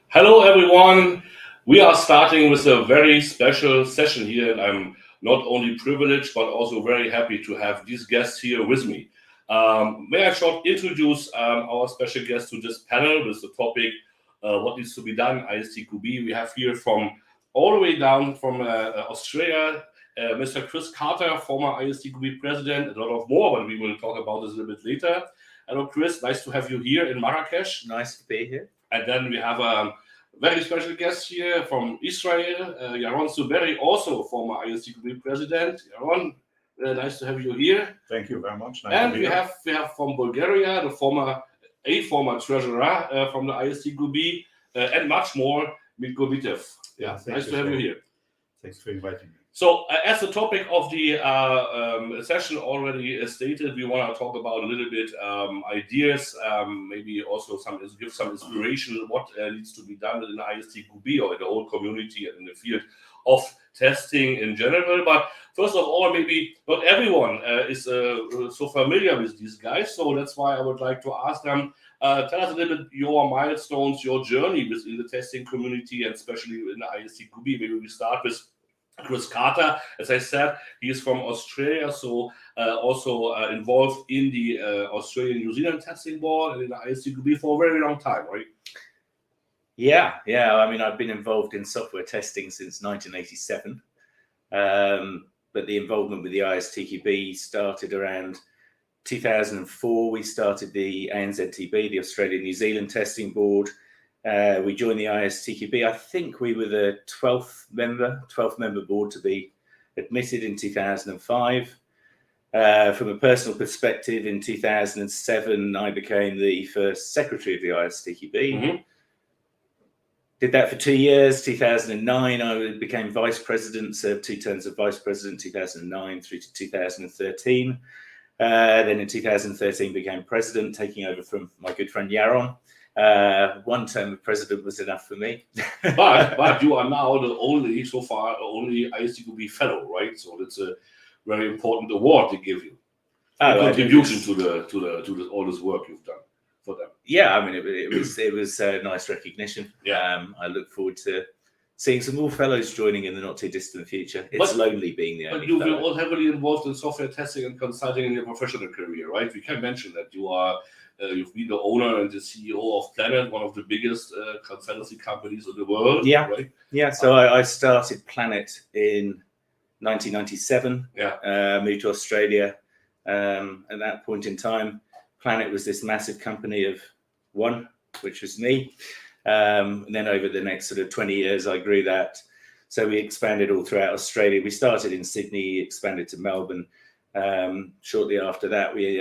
Hello everyone, we are starting with a very special session here, and I'm not only privileged but also very happy to have these guests here with me. May I short introduce our special guest to this panel with the topic what needs to be done, ISTQB. We have here from all the way down from Australia, Mr. Chris Carter, former ISTQB president, and a lot of more, but we will talk about this a little bit later. Hello Chris, nice to have you here in Marrakesh. Nice to be here. And then we have a very special guest here from Israel, Yaron Zuberi, also former ISTQB president. Yaron, nice to have you here. Thank you very much. Nice And to be here. we have from Bulgaria, a former treasurer from the ISTQB, and much more, Milko Bitev. Yeah, nice to have you here. Thanks for inviting me. So, as the topic of the session already stated, we want to talk about a little bit ideas, maybe also give some inspiration what needs to be done in the ISTQB or in the whole community and in the field of testing in general. But first of all, maybe not everyone is so familiar with these guys, so that's why I would like to ask them, tell us a little bit your milestones, your journey within the testing community, and especially in the ISTQB. Maybe we start with Chris Carter. As I said, he is from Australia, so also involved in the Australian-New Zealand testing board and in the ISTQB for a very long time, right? Yeah. I mean, I've been involved in software testing since 1987, but the involvement with the ISTQB started around 2004. We started the ANZTB, the Australian-New Zealand Testing Board. We joined the ISTQB. I think we were the 12th member board to be admitted in 2005. From a personal perspective, in 2007, I became the first secretary of the ISTQB. Mm-hmm. Did that for 2 years. 2009, I became vice president, served 2 terms of vice president, 2009 through to 2013. Then in 2013, became president, taking over from my good friend Yaron. 1 term of president was enough for me. but you are now the only ISTQB fellow, right? So that's a very important award they give you. Contribution to all this work you've done for them. Yeah, I mean it was a nice recognition. Yeah. I look forward to seeing some more fellows joining in the not too distant future. It's lonely being the only. But you've been all heavily involved in software testing and consulting in your professional career, right? We can mention that you've been the owner and the CEO of Planet, one of the biggest consultancy companies in the world. Yeah, right? Yeah. So I started Planet in 1997. Yeah. Moved to Australia. At that point in time, Planet was this massive company of one, which was me. And then over the next sort of 20 years, I grew that. So we expanded all throughout Australia. We started in Sydney, expanded to Melbourne. Shortly after that, we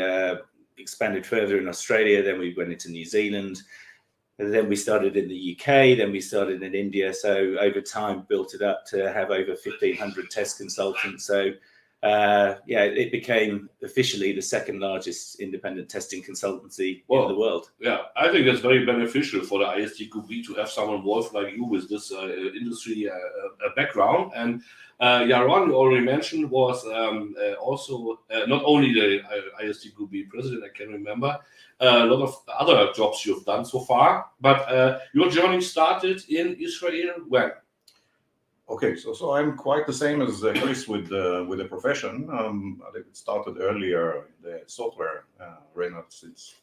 expanded further in Australia. Then we went into New Zealand. And then we started in the UK. Then we started in India. So over time, built it up to have over 1,500 test consultants. So it became officially the 2nd largest independent testing consultancy in the world. Yeah, I think that's very beneficial for the ISTQB to have someone involved like you with this industry background. And Yaron, you already mentioned, was also not only the ISTQB president, I can remember, a lot of other jobs you've done so far, but your journey started in Israel when? Okay, so I'm quite the same as Chris with the profession. I think it started earlier in the software arena since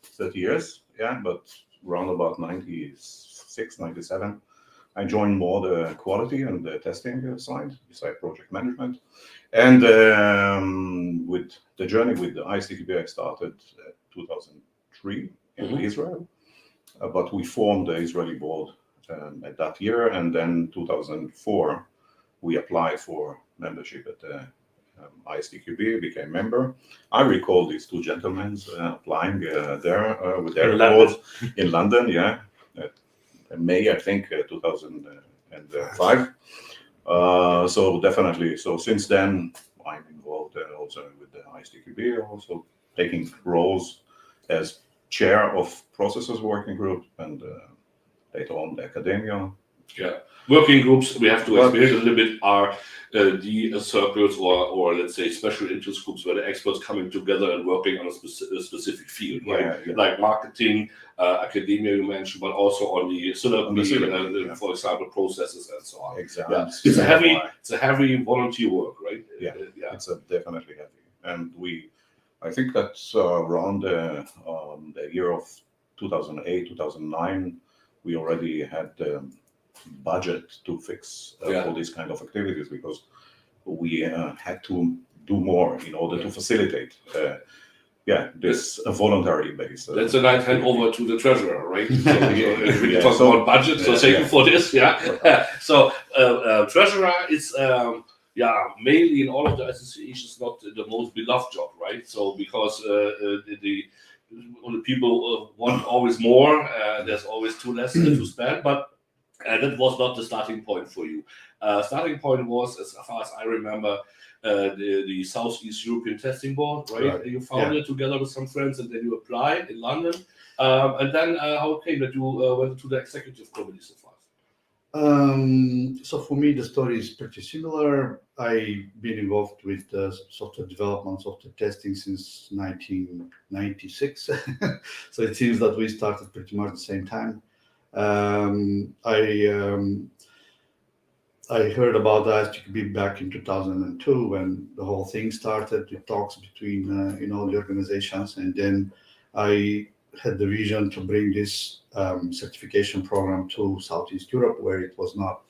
30 years, but around about 96, 97, I joined more the quality and the testing side, beside project management. And with the journey with the ISTQB, I started 2003 in Israel, but we formed the Israeli board at that year, and then 2004 we applied for membership at the ISTQB, became member. I recall these 2 gentlemen applying there with their board in London, in May, I think, 2005. So definitely, so since then I'm involved also with the ISTQB, also taking roles as chair of processes working group and later on the academia, Yeah, working groups, we have to explain it a little bit, are the circles or let's say special interest groups where the experts coming together and working on a specific field, right? Yeah. Like marketing, academia you mentioned, but also on the syllabi, yeah. for example, processes and so on. Exams. Yeah. It's a heavy volunteer work, right? Yeah. It's definitely heavy, and I think that's around the year of 2008, 2009, we already had the budget to fix all these kind of activities, because we had to do more in order to facilitate this voluntary base. That's a nice hand over to the treasurer, right? So we talk about budget, so thank you for this. So treasurer is mainly in all of the associations not the most beloved job, right? So because the people want always more, there's always too less to spend, but that was not the starting point for you. Starting point was, as far as I remember, the Southeast European Testing Board, right? You founded together with some friends, and then you applied in London. And then how it came that you went to the executive committee so far? So for me, the story is pretty similar. I've been involved with software development, software testing since 1996. So it seems that we started pretty much at the same time. I heard about the ISTQB back in 2002 when the whole thing started, the talks between the organizations, and then I had the vision to bring this certification program to Southeast Europe, where it was not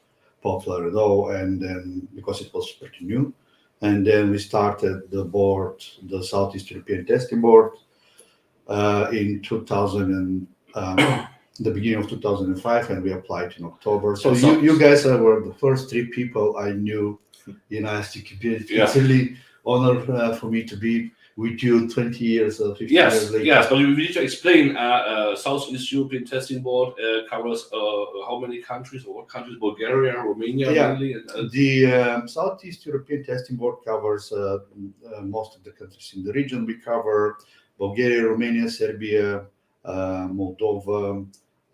popular at all, and then because it was pretty new, and then we started the board, the Southeast European Testing Board, in 2000 and the beginning of 2005, and we applied in October. So you guys were the first three people I knew in ISTQB. It's really honor for me to be with you 20 years or 15 years later. Yes, but we need to explain. Southeast European Testing Board covers how many countries, or what countries? Bulgaria, Romania, mainly? The Southeast European Testing Board covers most of the countries in the region. We cover Bulgaria, Romania, Serbia, Moldova,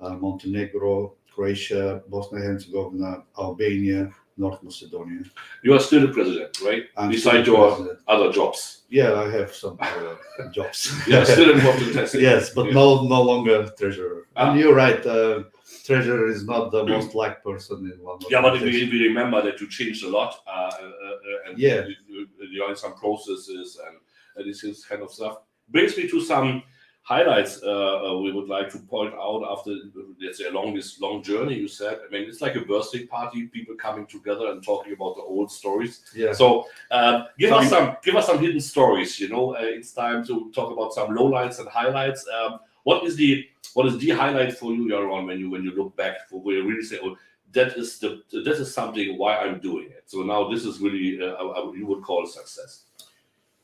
Montenegro, Croatia, Bosnia and Herzegovina, Albania, North Macedonia. You are still the president, right? Besides your other jobs. Yeah, I have some other jobs. Yeah, still involved in testing. Yes, but no longer treasurer. And you're right, treasurer is not the most liked person in London. Yeah, but we remember that you changed a lot, and you are in some processes and this is kind of stuff. Brings me to some highlights we would like to point out after, let's say, along this long journey. You said, I mean, it's like a birthday party, people coming together and talking about the old stories. Yeah. So give us some hidden stories. It's time to talk about some lowlights and highlights. What is the highlight for you, Yaron, when you look back, for where you really say, oh, that is something why I'm doing it. So now this is really you would call a success.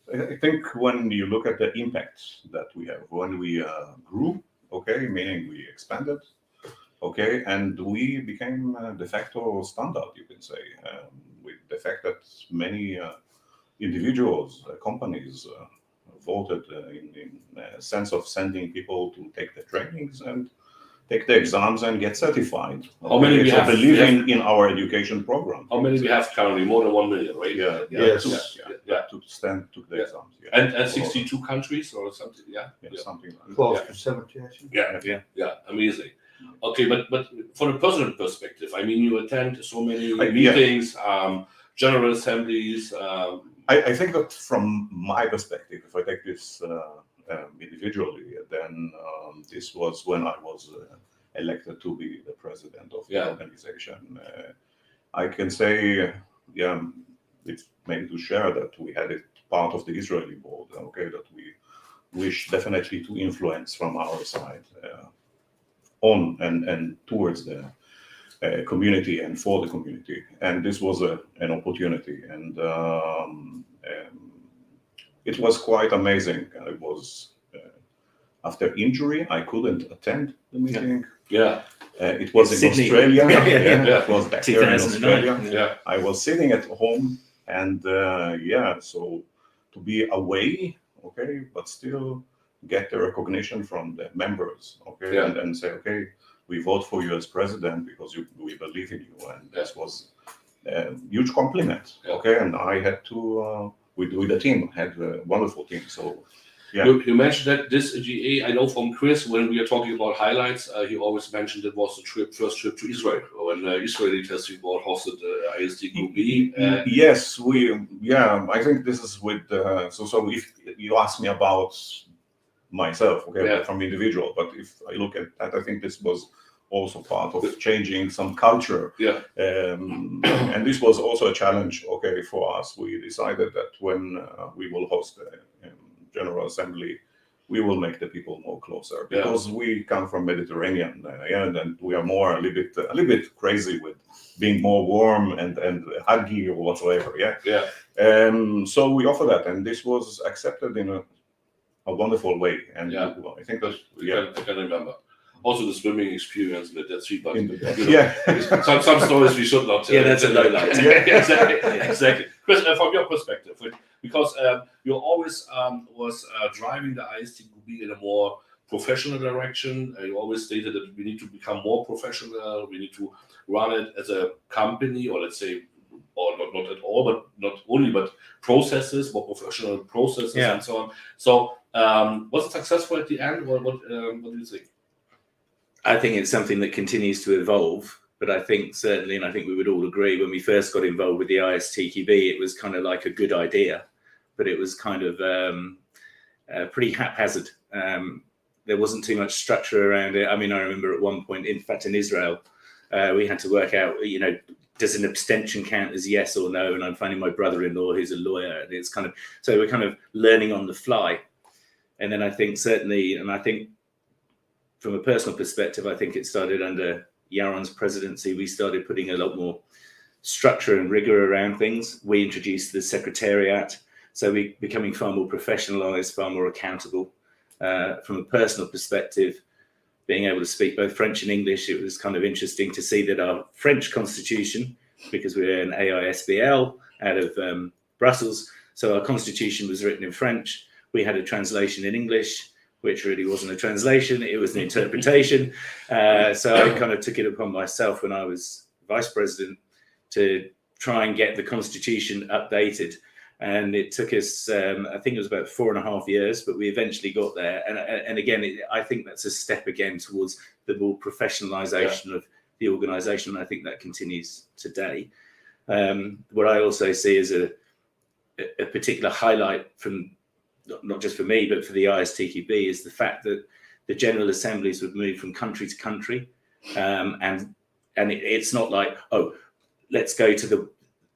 I think when you look at the impact that we have, when we grew, meaning we expanded, and we became de facto standard, you can say, with the fact that many individuals, companies voted in a sense of sending people to take the trainings and take the exams and get certified. How many we have? Believe in our education program. How many we have currently? More than 1 million, right? To the exams. And 62 countries or something. Something like that. Close to 70, actually. Yeah, amazing. Okay, but from a personal perspective, I mean, you attend so many meetings, general assemblies. I think that from my perspective, if I take this individually, then this was when I was elected to be the president of the organization. I can say, it's maybe to share that we had it part of the Israeli board, that we wish definitely to influence from our side on and towards the community and for the community. And this was an opportunity, and it was quite amazing. It was after injury, I couldn't attend the meeting. It was in Sydney. Australia. It was back here in 2009. Australia. I was sitting at home, and so to be away, but still get the recognition from the members, and say, we vote for you as president because we believe in you. And this was a huge compliment. Okay, and I had to, with the team, had a wonderful team. So, yeah. You mentioned that this GA, I know from Chris, when we are talking about highlights, he always mentioned it was the first trip to Israel, when the Israeli testing board hosted ISTQB. Yes, I think this is with, so if you ask me about myself, okay, from individual, but if I look at that, I think this was also part of changing some culture. Yeah. And this was also a challenge, okay, for us. We decided that when we will host a General Assembly, we will make the people more closer, because we come from Mediterranean, and we are more a little bit crazy with being more warm and huggy or whatsoever. So we offer that, and this was accepted in a wonderful way. And I think that I can remember. Also, the swimming experience in the Dead Sea, but some stories we should not. That's a low light. Exactly. Chris, from your perspective, because you always was driving the ISTQB in a more professional direction. You always stated that we need to become more professional. We need to run it as a company, or let's say, or not at all, but not only, but processes, more professional processes, and so on. So, was it successful at the end, or what do you think? I think it's something that continues to evolve, but I think certainly, and I think we would all agree, when we first got involved with the ISTQB, it was kind of like a good idea, but it was kind of pretty haphazard. There wasn't too much structure around it. I mean, I remember at one point, in fact, in Israel, we had to work out, does an abstention count as yes or no? And I'm finding my brother-in-law, who's a lawyer, and it's kind of, so we're kind of learning on the fly. And then I think certainly, and I think from a personal perspective, I think it started under Yaron's presidency. We started putting a lot more structure and rigor around things. We introduced the secretariat, so we're becoming far more professionalized, far more accountable. From a personal perspective, being able to speak both French and English, it was kind of interesting to see that our French constitution, because we're an AISBL out of Brussels, so our constitution was written in French. We had a translation in English, which really wasn't a translation, it was an interpretation. So I kind of took it upon myself when I was vice president to try and get the constitution updated. And it took us, I think it was about 4.5 years, but we eventually got there. And again, I think that's a step again towards the more professionalization of the organization. And I think that continues today. What I also see as a particular highlight from, not just for me, but for the ISTQB, is the fact that the General Assemblies would move from country to country. And it's not like, oh, let's go to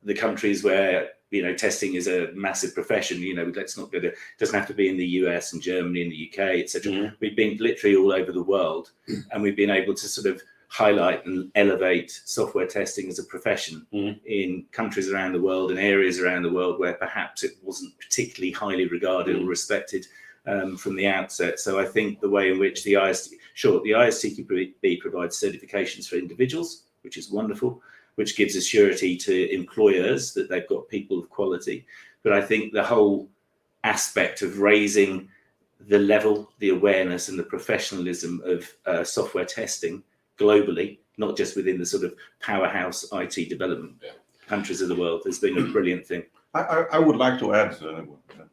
the countries where, testing is a massive profession. Let's not go to, it doesn't have to be in the US and Germany and the UK, etc. Mm-hmm. We've been literally all over the world, and we've been able to sort of highlight and elevate software testing as a profession in countries around the world and areas around the world where perhaps it wasn't particularly highly regarded or respected from the outset. So I think the way in which the ISTQB provides certifications for individuals, which is wonderful, which gives a surety to employers that they've got people of quality. But I think the whole aspect of raising the level, the awareness and the professionalism of software testing globally, not just within the sort of powerhouse IT development countries of the world, has been a brilliant thing. I would like to add,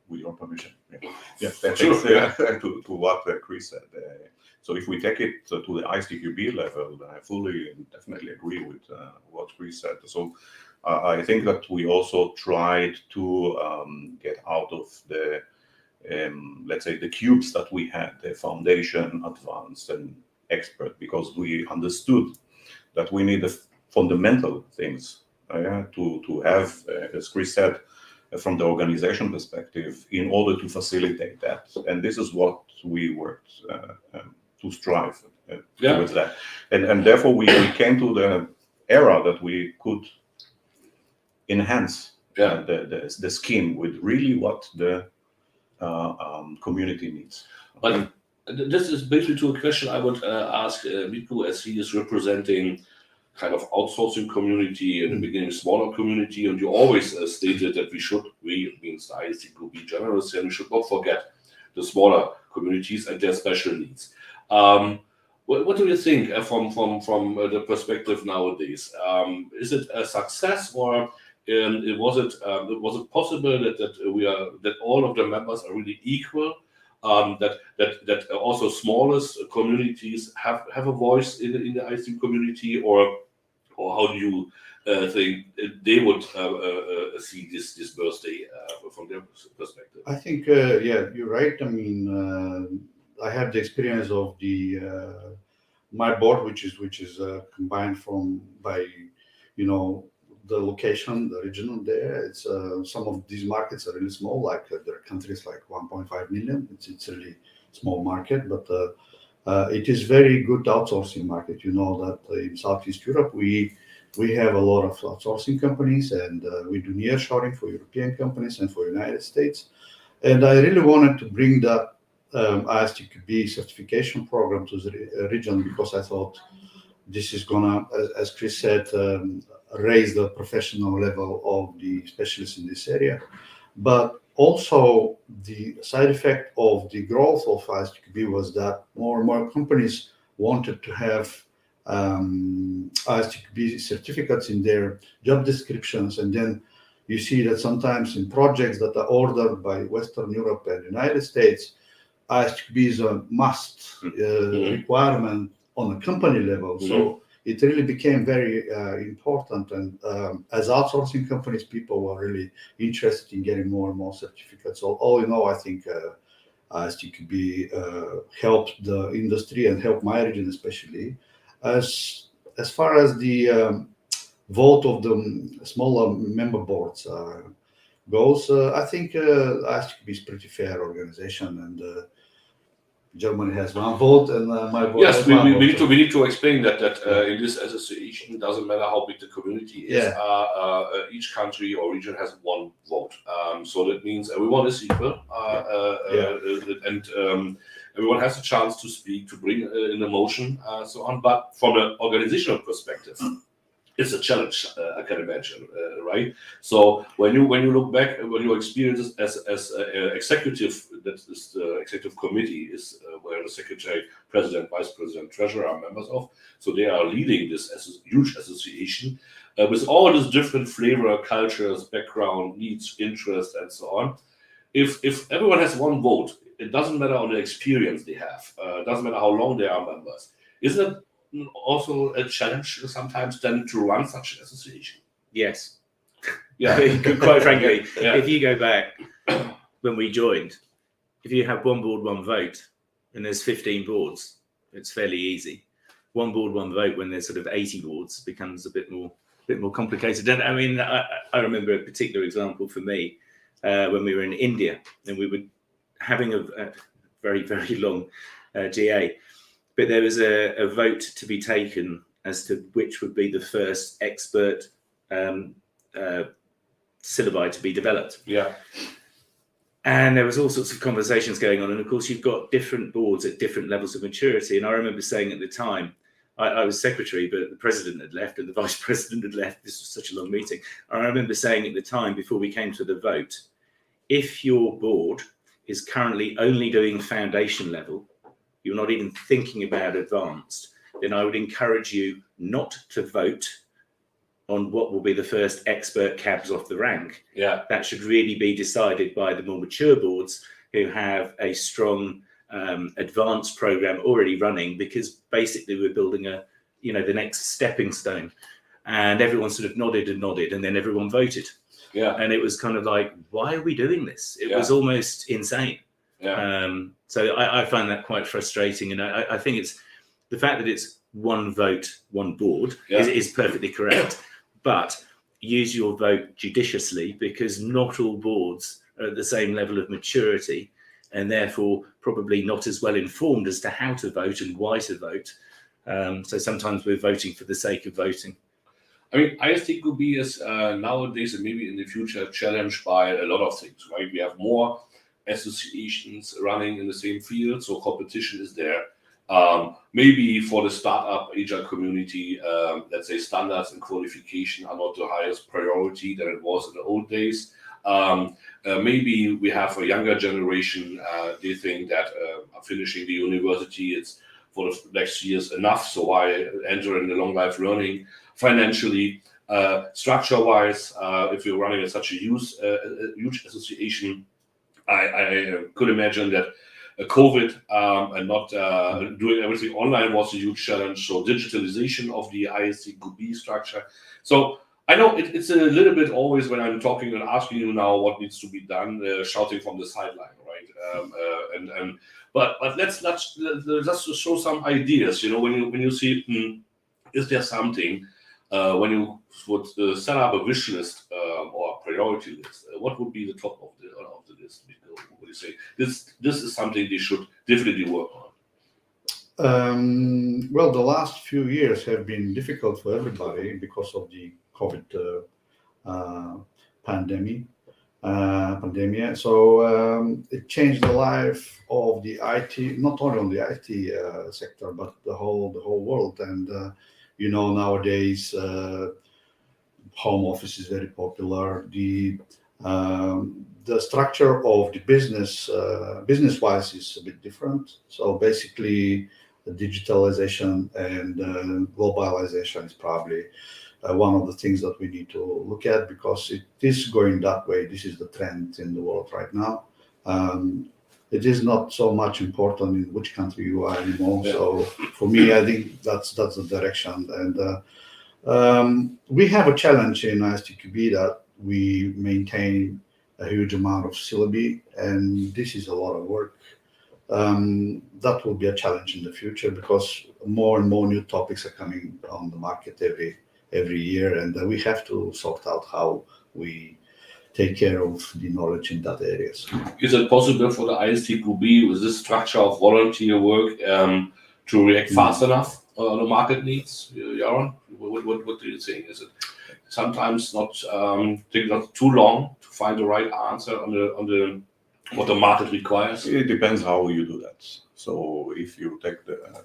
with your permission, to what Chris said. So if we take it to the ISTQB level, I fully and definitely agree with what Chris said. So I think that we also tried to get out of the, let's say, the cubes that we had, the foundation, advanced, and expert, because we understood that we need the fundamental things to have, as Chris said, from the organization perspective, in order to facilitate that. And this is what we worked to strive towards that. And therefore we came to the era that we could enhance the scheme with really what the community needs. But this is basically to a question I would ask Miku, as he is representing kind of outsourcing community, in the beginning smaller community, and you always stated that we means the ISTQB generalists, and we should not forget the smaller communities and their special needs. What do you think from the perspective nowadays? Is it a success, or was it possible that all of the members are really equal? That also smallest communities have a voice in the ISTQB community, or how do you think they would see this birthday from their perspective? I think, yeah, you're right. I mean, I have the experience of my board, which is combined by, the location, the region there. It's some of these markets are really small. Like there are countries like 1.5 million. It's really small market, but it is very good outsourcing market. You know that in Southeast Europe we have a lot of outsourcing companies, and we do nearshoring for European companies and for United States. And I really wanted to bring that ISTQB certification program to the region, because I thought this is gonna, as Chris said, raise the professional level of the specialists in this area. But also the side effect of the growth of ISTQB was that more and more companies wanted to have ISTQB certificates in their job descriptions, and then you see that sometimes in projects that are ordered by Western Europe and United States, ISTQB is a must requirement on a company level. So it really became very important, and as outsourcing companies, people were really interested in getting more and more certificates. So all in all, I think ISTQB helped the industry and helped my region especially. As far as the vote of the smaller member boards goes, I think ISTQB is pretty fair organization, and Germany has one vote, and my board yes, has we one vote. need to explain that in this association, it doesn't matter how big the community is. Each country or region has one vote. So that means everyone is equal, and everyone has a chance to speak, to bring in a motion, so on. But from an organizational perspective, it's a challenge, I can imagine, right? So when you look back, when your experience as executive, that is the executive committee is where the secretary, president, vice president, treasurer are members of. So they are leading this huge association with all these different flavor, cultures, background, needs, interests, and so on. If everyone has one vote, it doesn't matter on the experience they have. It doesn't matter how long they are members. Isn't it also a challenge sometimes then to run such an association? Yes. Yeah. Quite frankly, Yeah. if you go back when we joined, if you have one board, one vote, and there's 15 boards, it's fairly easy. One board, one vote, when there's sort of 80 boards, becomes a bit more complicated. And I mean, I remember a particular example for me when we were in India, and we were having a very, very long GA. But there was a vote to be taken as to which would be the first expert syllabi to be developed. Yeah. And there was all sorts of conversations going on. And of course, you've got different boards at different levels of maturity. And I remember saying at the time, I was secretary, but the president had left and the vice president had left. This was such a long meeting. And I remember saying at the time, before we came to the vote, if your board is currently only doing foundation level, you're not even thinking about advanced, then I would encourage you not to vote on what will be the first expert cabs off the rank. Yeah. That should really be decided by the more mature boards who have a strong advanced program already running, because basically we're building the next stepping stone. And everyone sort of nodded, and then everyone voted. Yeah. And it was kind of like, why are we doing this? It was almost insane. Yeah. So I find that quite frustrating, and I think it's the fact that it's one vote, one board is perfectly correct, but use your vote judiciously, because not all boards are at the same level of maturity, and therefore probably not as well informed as to how to vote and why to vote. So sometimes we're voting for the sake of voting. I mean, ISTQB is nowadays and maybe in the future challenged by a lot of things, right? We have more associations running in the same field, so competition is there. Maybe for the startup agile community, let's say standards and qualification are not the highest priority than it was in the old days. Maybe we have a younger generation, they think that finishing the university, it's for the next years enough. So I enter in the long life learning financially, structure-wise. If you're running such a huge association, I could imagine that COVID and not doing everything online was a huge challenge. So digitalization of the ISTQB structure. So I know it's a little bit always when I'm talking and asking you now what needs to be done, shouting from the sideline, right? But let's show some ideas. You know, when you see, is there something when you would set up a wish list or a priority list? What would be the top of the list? What do you say? This is something they should definitely work on. Well, the last few years have been difficult for everybody because of the COVID pandemic. So it changed the life of the IT, not only on the IT sector, but the whole world. And you know, nowadays home office is very popular. The structure of the business-wise is a bit different. So basically, the digitalization and globalization is probably one of the things that we need to look at, because it is going that way. This is the trend in the world right now. It is not so much important in which country you are anymore. Yeah. So for me, I think that's the direction. And we have a challenge in ISTQB that we maintain a huge amount of syllabi, and this is a lot of work. That will be a challenge in the future, because more and more new topics are coming on the market every year, and we have to sort out how we take care of the knowledge in that areas. Is it possible for the ISTQB with this structure of volunteer work to react fast enough on the market needs? Jaron, what do you think? Is it sometimes not too long to find the right answer on the what the market requires? It depends how you do that. So if you take the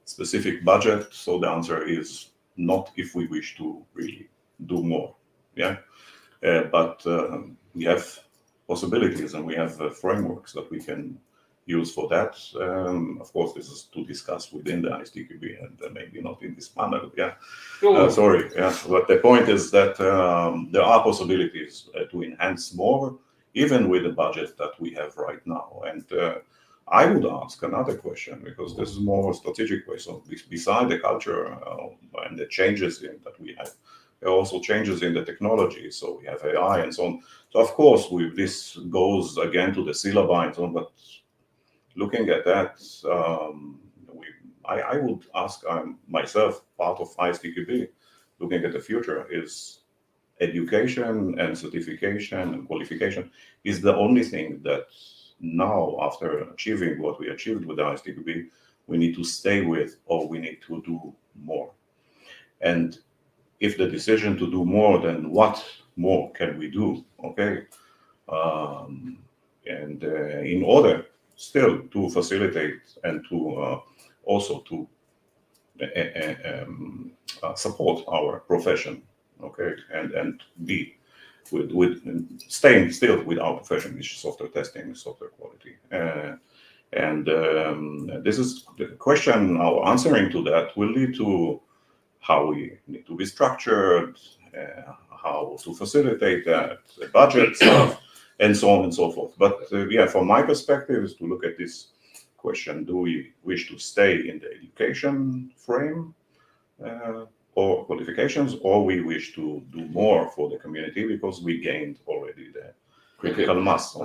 specific budget, so the answer is not if we wish to really do more. Yeah. But we have possibilities and we have frameworks that we can use for that. Of course, this is to discuss within the ISTQB and maybe not in this panel. Yeah. Sorry. Yeah. But the point is that there are possibilities to enhance more, even with the budget that we have right now. And I would ask another question, because this is more strategic way. So beside the culture and the changes that we have, there are also changes in the technology. So we have AI and so on. So of course, this goes again to the syllabi and so on. But looking at that, I would ask myself, part of ISTQB, looking at the future, is education and certification and qualification is the only thing that now, after achieving what we achieved with the ISTQB, we need to stay with, or we need to do more. And if the decision to do more, then what more can we do? Okay. And in order still to facilitate and to also to support our profession, okay, and be with staying still with our profession, which is software testing, software quality. And this is the question. Our answering to that will lead to how we need to be structured, how to facilitate that, the budget stuff, and so on and so forth. But yeah, from my perspective, is to look at this question: do we wish to stay in the education frame or qualifications, or we wish to do more for the community because we gained already the critical mass?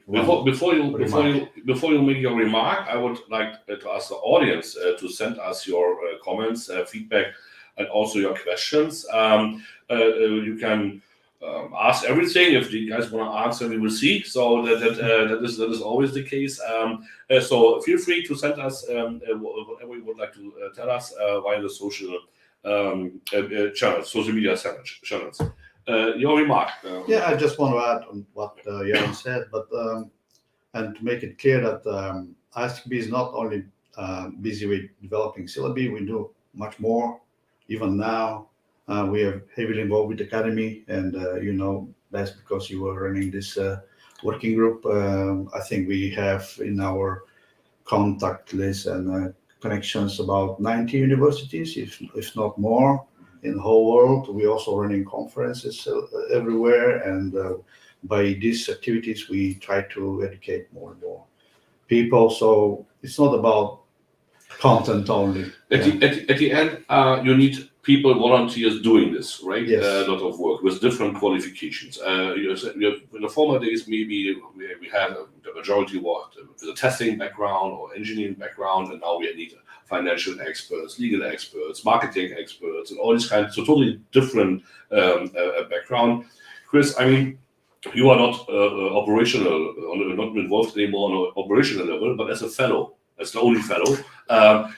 Before you make your remark, I would like to ask the audience to send us your comments, feedback, and also your questions. You can ask everything. If you guys want to answer, we will see. So that is always the case. So feel free to send us whatever you would like to tell us via the social channels, social media channels. Your remark. Yeah, I just want to add on what Jaron said, but and to make it clear that ISTQB is not only busy with developing syllabi, we do much more. Even now, we are heavily involved with the academy, and you know, that's because you were running this working group. I think we have in our contact list and connections about 90 universities, if not more, in the whole world. We also running conferences everywhere, and by these activities, we try to educate more and more people. So it's not about content only. At the end, you need people, volunteers doing this, right? Yes. A lot of work with different qualifications. In the former days, maybe we had the majority worked with a testing background or engineering background, and now we need financial experts, legal experts, marketing experts, and all these kinds. So totally different background. Chris, I mean, you are not operational, not involved anymore on an operational level, but as a fellow, as the only fellow,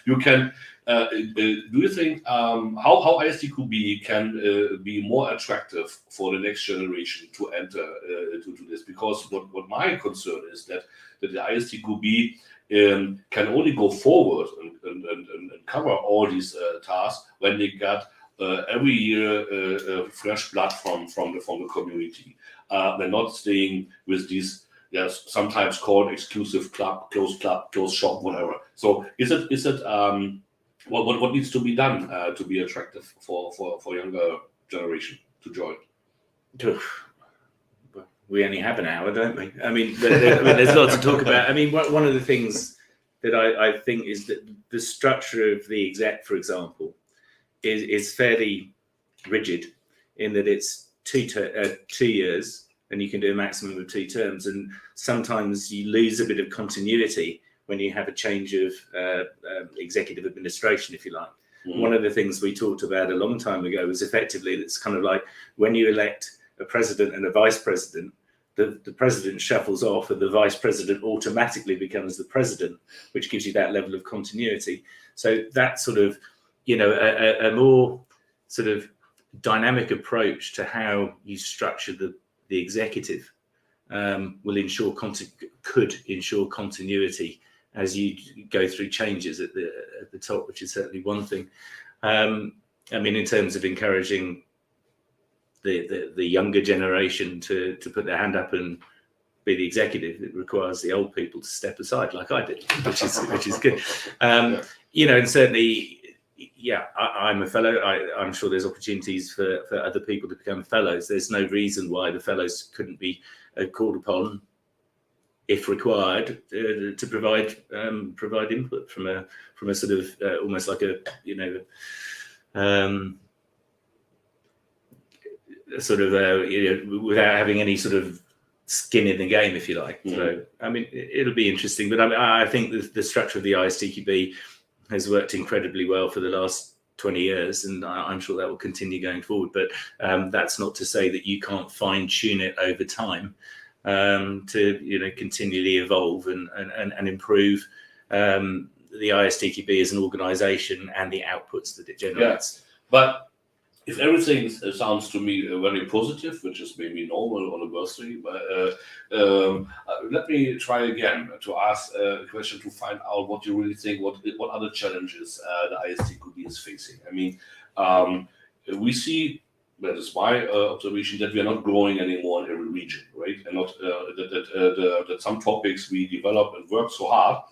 you can. Do you think how ISTQB can be more attractive for the next generation to enter to this? Because what my concern is that the ISTQB can only go forward and cover all these tasks when they got every year fresh blood from the community. They're not staying with these. Yes, sometimes called exclusive club, closed shop, whatever. So is it what needs to be done to be attractive for younger generation to join? We only have an hour, don't we? I mean, there's lots to talk about. I mean, one of the things that I think is that the structure of the exec, for example, is fairly rigid in that it's 2 years. And you can do a maximum of 2 terms. And sometimes you lose a bit of continuity when you have a change of executive administration, if you like. Mm-hmm. One of the things we talked about a long time ago was effectively it's kind of like when you elect a president and a vice president, the president shuffles off and the vice president automatically becomes the president, which gives you that level of continuity. So that sort of, a more sort of dynamic approach to how you structure the executive will could ensure continuity as you go through changes at the top, which is certainly one thing. I mean, in terms of encouraging the younger generation to put their hand up and be the executive, it requires the old people to step aside, like I did, which is good. And certainly. Yeah, I'm a fellow. I'm sure there's opportunities for other people to become fellows. There's no reason why the fellows couldn't be called upon, if required, to provide input from a sort of almost like a sort of without having any sort of skin in the game, if you like. Mm-hmm. So I mean, it'll be interesting. But I think the structure of the ISTQB has worked incredibly well for the last 20 years, and I'm sure that will continue going forward. But that's not to say that you can't fine tune it over time to continually evolve and improve the ISTQB as an organisation and the outputs that it generates. Yeah. But if everything sounds to me very positive, which is maybe normal on a birthday, but let me try again to ask a question to find out what you really think, what are the challenges the ISTQB is facing. I mean, we see, that is my observation, that we are not growing anymore in every region, right? And not that some topics we develop and work so hard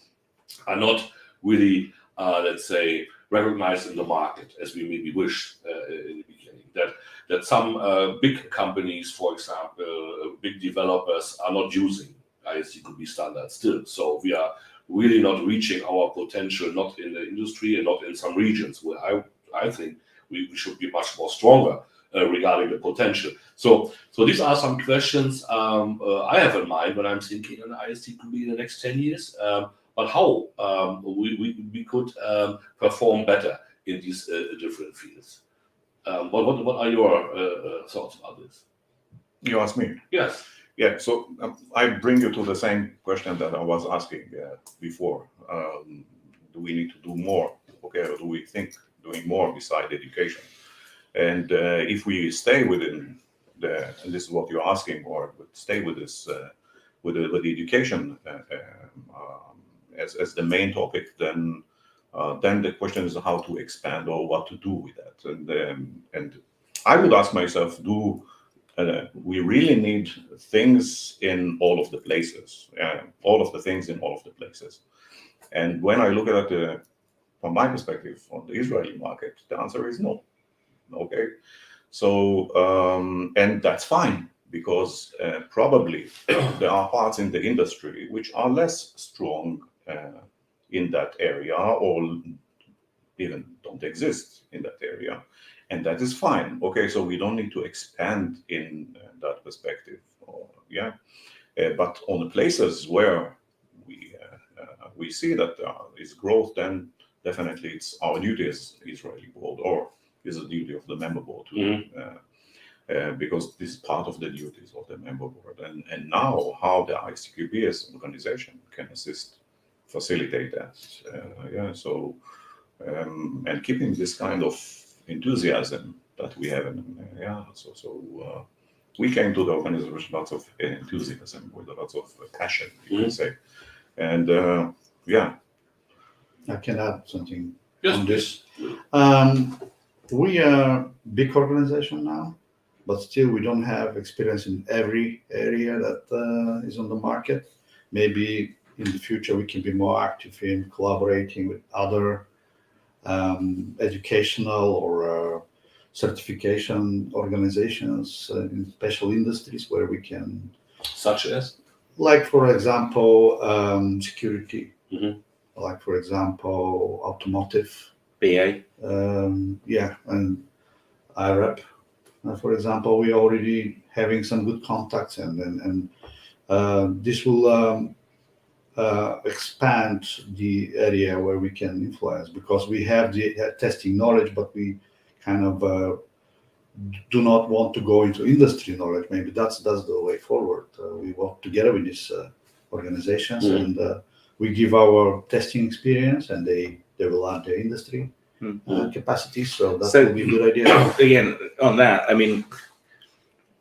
are not really, let's say, recognized in the market as we maybe wish in the beginning. That some big companies, for example, big developers are not using ISTQB standards still. So we are really not reaching our potential, not in the industry and not in some regions where I think we should be much more stronger regarding the potential. So these are some questions I have in mind when I'm thinking on ISTQB in the next 10 years. But how we could perform better in these different fields. What are your thoughts about this? You ask me? Yes. Yeah, so I bring you to the same question that I was asking before. Do we need to do more? Okay, or do we think doing more beside education? And if we stay within and this is what you're asking, or stay with this, with the education as the main topic, then the question is how to expand or what to do with that. And I would ask myself, do we really need things in all of the places? All of the things in all of the places. And when I look at from my perspective, on the Israeli market, the answer is no. Okay, so and that's fine, because probably there are parts in the industry which are less strong in that area, or even don't exist in that area, and that is fine. Okay, so we don't need to expand in that perspective, but on the places where we see that there is growth, then definitely it's our duty as Israeli board, or is the duty of the member board, because this is part of the duties of the member board. And now how the ISTQB as organization can assist, facilitate that. So and keeping this kind of enthusiasm that we have. So we came to the organization with lots of enthusiasm, with lots of passion, you can say. And I can add something Yes, on please. this. We are a big organization now, but still we don't have experience in every area that is on the market. Maybe in the future we can be more active in collaborating with other educational or certification organizations in special industries where we can, Such as? like for example, security, Mhm. like for example, automotive, BA. and IREP. For example, we already having some good contacts, and this will expand the area where we can influence, because we have the testing knowledge, but we kind of do not want to go into industry knowledge. Maybe that's the way forward. We work together with these organizations, and we give our testing experience, and they will add their industry capacity. So that will be a good idea. Again, on that, I mean,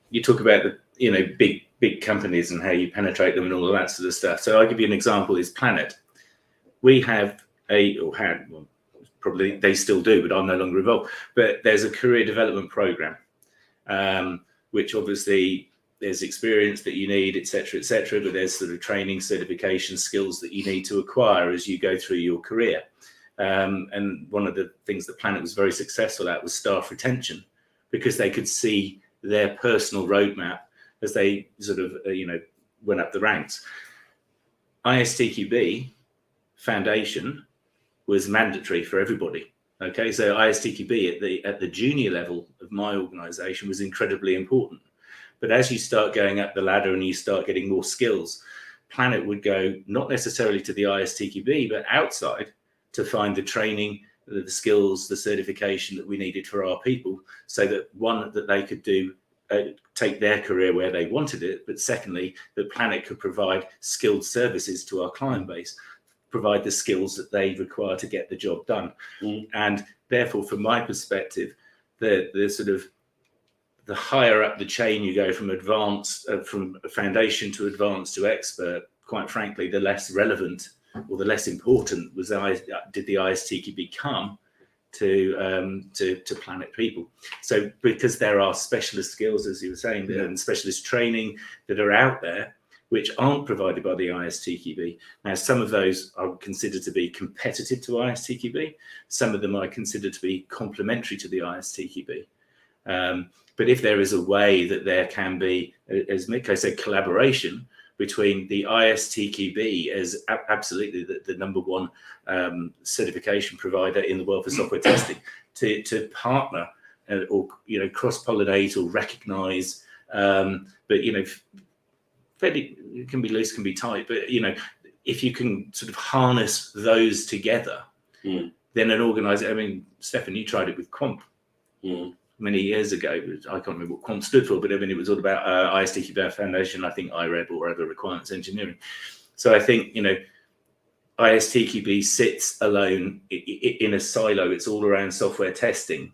you talk about the big companies and how you penetrate them and all of that sort of stuff. So I'll give you an example. Is Planet. We have probably they still do, but I'm no longer involved. But there's a career development program, which obviously there's experience that you need, etc., etc. But there's sort of training, certification, skills that you need to acquire as you go through your career. And one of the things that Planet was very successful at was staff retention, because they could see their personal roadmap as they sort of went up the ranks. ISTQB Foundation was mandatory for everybody. Okay, so ISTQB at the junior level of my organization was incredibly important. But as you start going up the ladder and you start getting more skills, Planet would go not necessarily to the ISTQB, but outside to find the training, the skills, the certification that we needed for our people, so that they could take their career where they wanted it, but secondly, that Planet could provide skilled services to our client base, provide the skills that they require to get the job done. And therefore, from my perspective, the sort of the higher up the chain you go from advanced, from foundation to advanced to expert, quite frankly, the less relevant or the less important did the ISTQB come to Planet people. So because there are specialist skills, as you were saying, and specialist training that are out there which aren't provided by the ISTQB. Now, some of those I would consider to be competitive to ISTQB. Some of them I consider to be complementary to the ISTQB. But if there is a way that there can be, as Mikko said, collaboration between the ISTQB as absolutely the number one certification provider in the world for software testing, to partner or cross-pollinate or recognise, but it can be loose, can be tight, but if you can sort of harness those together, then an organisation. I mean, Stefan, you tried it with Quant many years ago. I can't remember what Quant stood for, but I mean, it was all about ISTQB Foundation, I think IREB or other requirements engineering. So I think ISTQB sits alone in a silo. It's all around software testing.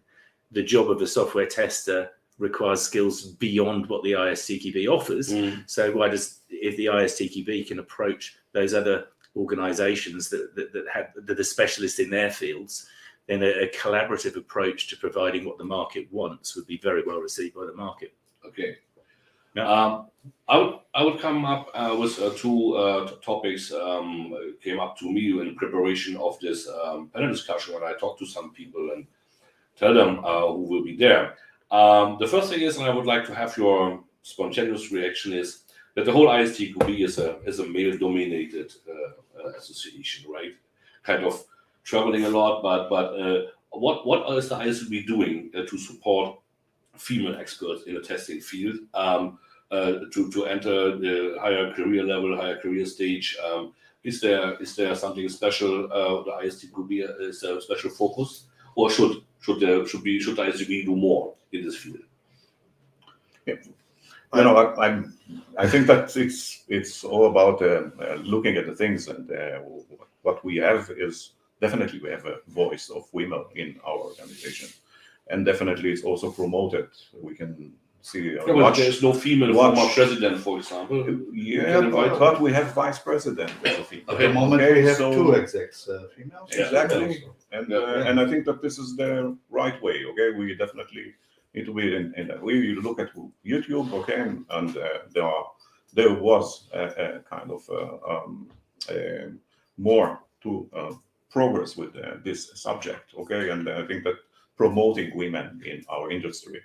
The job of a software tester requires skills beyond what the ISTQB offers. So if the ISTQB can approach those other organizations that are specialists in their fields, then a collaborative approach to providing what the market wants would be very well received by the market. Okay. Yeah. I I would come up with two topics came up to me in preparation of this panel discussion when I talk to some people and tell them who will be there. The first thing is, and I would like to have your spontaneous reaction, is that the whole ISTQB is a male-dominated association, right? Kind of traveling a lot, but what is the ISTQB doing to support female experts in the testing field to enter the higher career level, higher career stage? Is there something special? The ISTQB is a special focus, or should the ISTQB do more in this field? Yeah. I think that it's all about looking at the things, and what we have is definitely we have a voice of women in our organization, and definitely it's also promoted. We can see there's no female former president, for example. Yeah, but we have vice president as a female. At the moment, we have two execs, females. Exactly, and I think that this is the right way. Okay, we definitely need to be in that way. You look at YouTube, okay, and there was a kind of more to progress with this subject, okay, and I think that promoting women in our industry.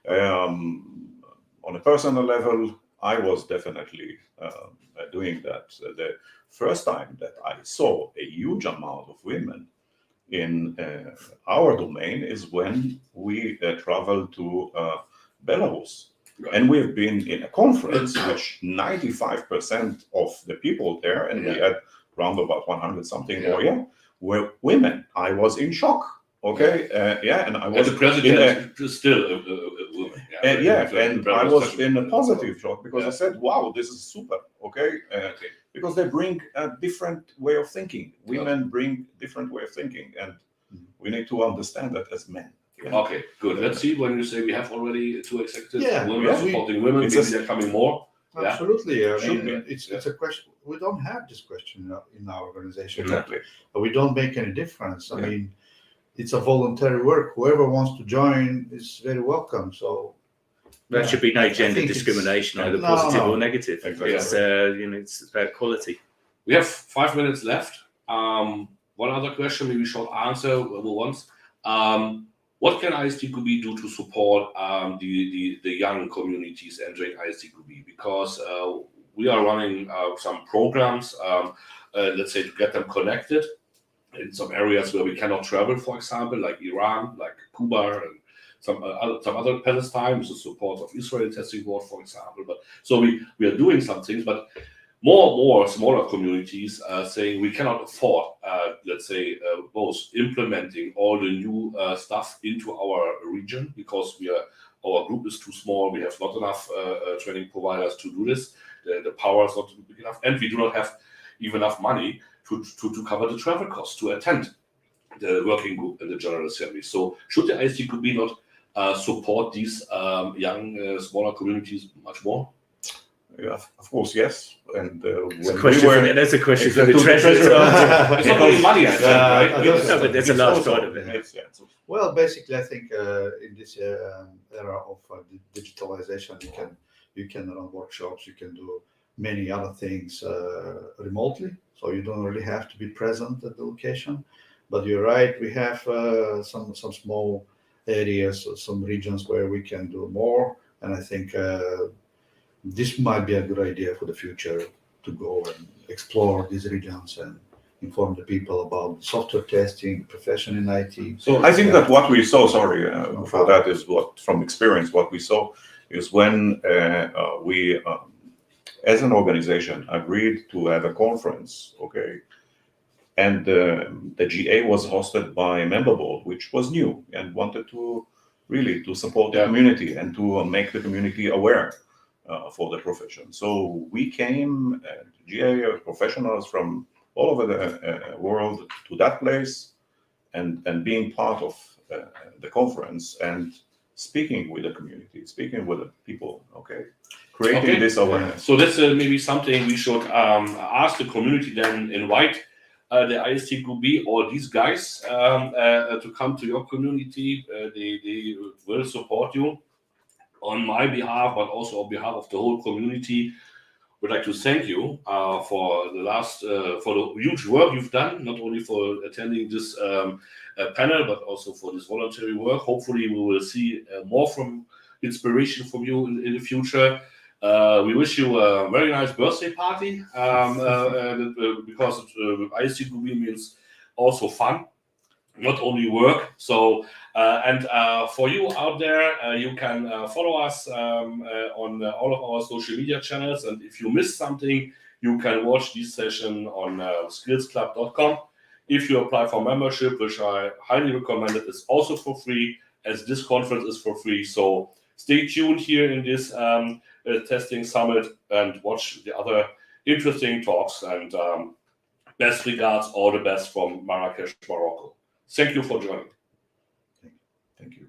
On a personal level, I was definitely doing that. The first time that I saw a huge amount of women in our domain is when we traveled to Belarus. Right. And we've been in a conference which 95% of the people there, and we had around about 100 something more, were women. I was in shock. Okay, and I was the president is still a woman. And I was in a positive shock because I said, "Wow, this is super." Okay, because they bring a different way of thinking. Women bring different way of thinking, and we need to understand that as men. Yeah. Okay, good. Let's see. When you say we have already two executives, women supporting women, maybe they're coming more. Absolutely. I mean, it's a question. We don't have this question in our organization. Exactly. But we don't make any difference. I mean, it's a voluntary work. Whoever wants to join is very welcome. So there should be no gender discrimination, either positive or negative. Exactly. It's about quality. We have 5 minutes left. One other question, maybe short answer once. What can ISTQB do to support the young communities entering ISTQB? Because we are running some programs, let's say, to get them connected in some areas where we cannot travel, for example, like Iran, like Cuba, and some other Palestine, with the support of Israel Testing Board, for example. But so we are doing some things, but more smaller communities saying we cannot afford, let's say, both implementing all the new stuff into our region because our group is too small. We have not enough training providers to do this. The power is not big enough, and we do not have even enough money to cover the travel costs to attend the working group and the General Assembly. So should the ISTQB not support these young, smaller communities much more? Yeah, of course, yes. And that's a question for the treasurer. It's not only money, I think, right? But there's a large part of it. Well, basically, I think in this era of digitalization, you can run workshops, you can do many other things remotely, so you don't really have to be present at the location. But you're right, we have some small areas, some regions where we can do more, and I think this might be a good idea for the future to go and explore these regions and inform the people about software testing, profession in IT. So I think that what we saw, for that is what, from experience, what we saw is when we, as an organization, agreed to have a conference, okay, and the GA was hosted by a member board, which was new and wanted to really to support the community and to make the community aware for the profession. So we came, GA professionals from all over the world to that place and being part of the conference and speaking with the community, speaking with the people, okay, creating this awareness. So that's maybe something we should ask the community, then invite the ISTQB or these guys to come to your community. They will support you on my behalf, but also on behalf of the whole community. would like to thank you for the huge work you've done, not only for attending this panel, but also for this voluntary work. Hopefully, we will see more from inspiration from you in the future. We wish you a very nice birthday party because ISTQB means also fun, not only work. So, and for you out there, you can follow us on all of our social media channels. And if you missed something, you can watch this session on skillsclub.com. If you apply for membership, which I highly recommend, it is also for free, as this conference is for free. So stay tuned here in this testing summit and watch the other interesting talks. And best regards, all the best from Marrakesh, Morocco. Thank you for joining. Thank you.